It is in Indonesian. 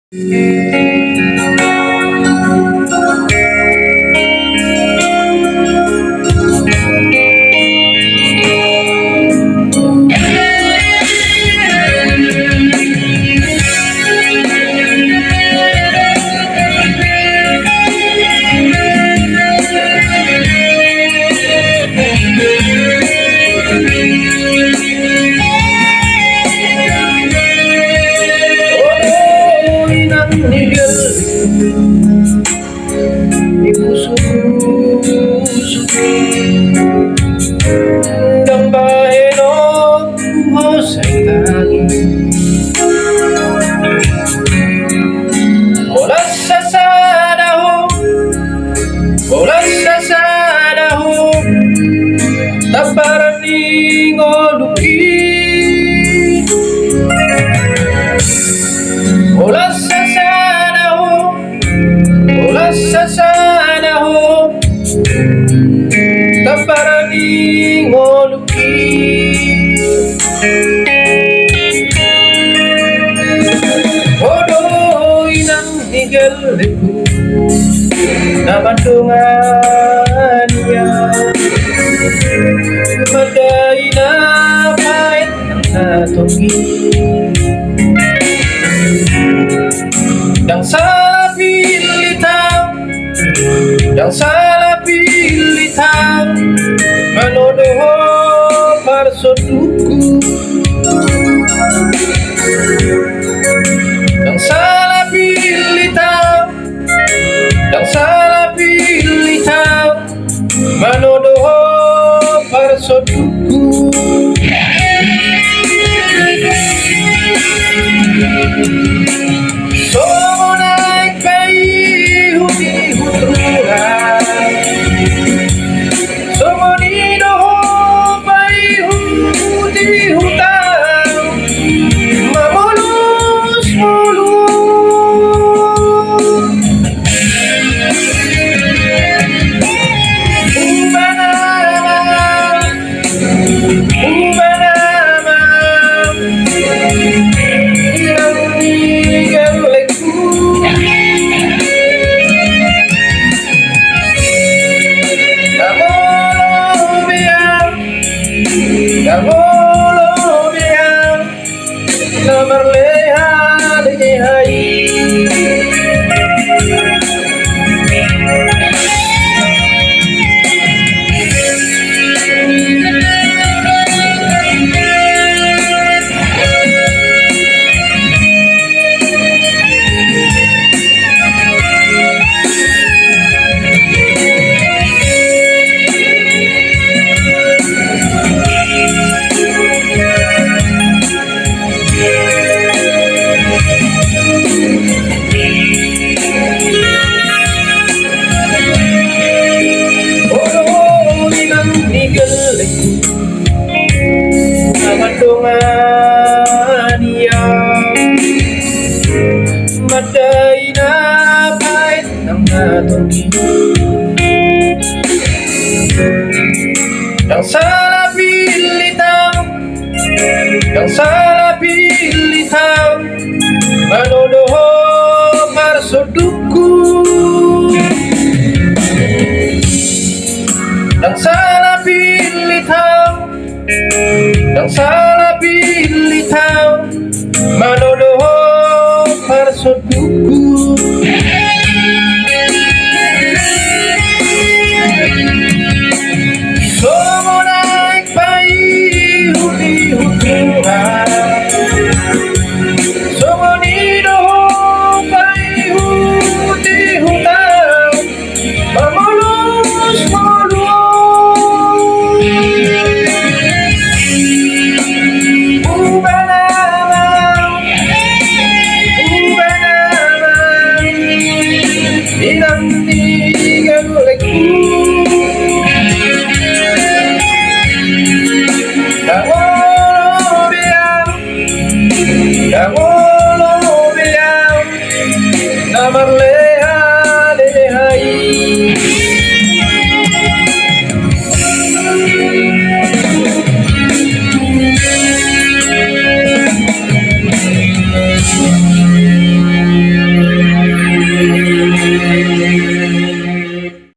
Di puso-puso ng bayan buhos ay tanging mula sa sanaho, mula sa sanaho taparaning o lukin mula sa sanaho, mula sa sanaho taparaning o lukin Odoy ng higaliku na bandungan niya Maday na kahit ang natungi Yang salah pilitang Yang salah pilitang Manonoho parsoduku Yang salah pilitang Yang salah pilitang Manonoho parsoduku So naik bayi hudi-huduhan So monido bayi hudi-hutan Mamulus-mulus Ubanama Ubanama Gabolo biar nomor leha di hai Bandungan yang maday na kahit ang natungi Yang salah pilitang Yang salah pilitang Manonoho parsoduku Yang salah pilitang Yang salah pilitang Manonoho parsoduku So naik bayi hudi-huduhan So monido bayi hudi-hutan Mamulus-mulus Inang higaliku Gabolo biar nomor leha di hai Amen.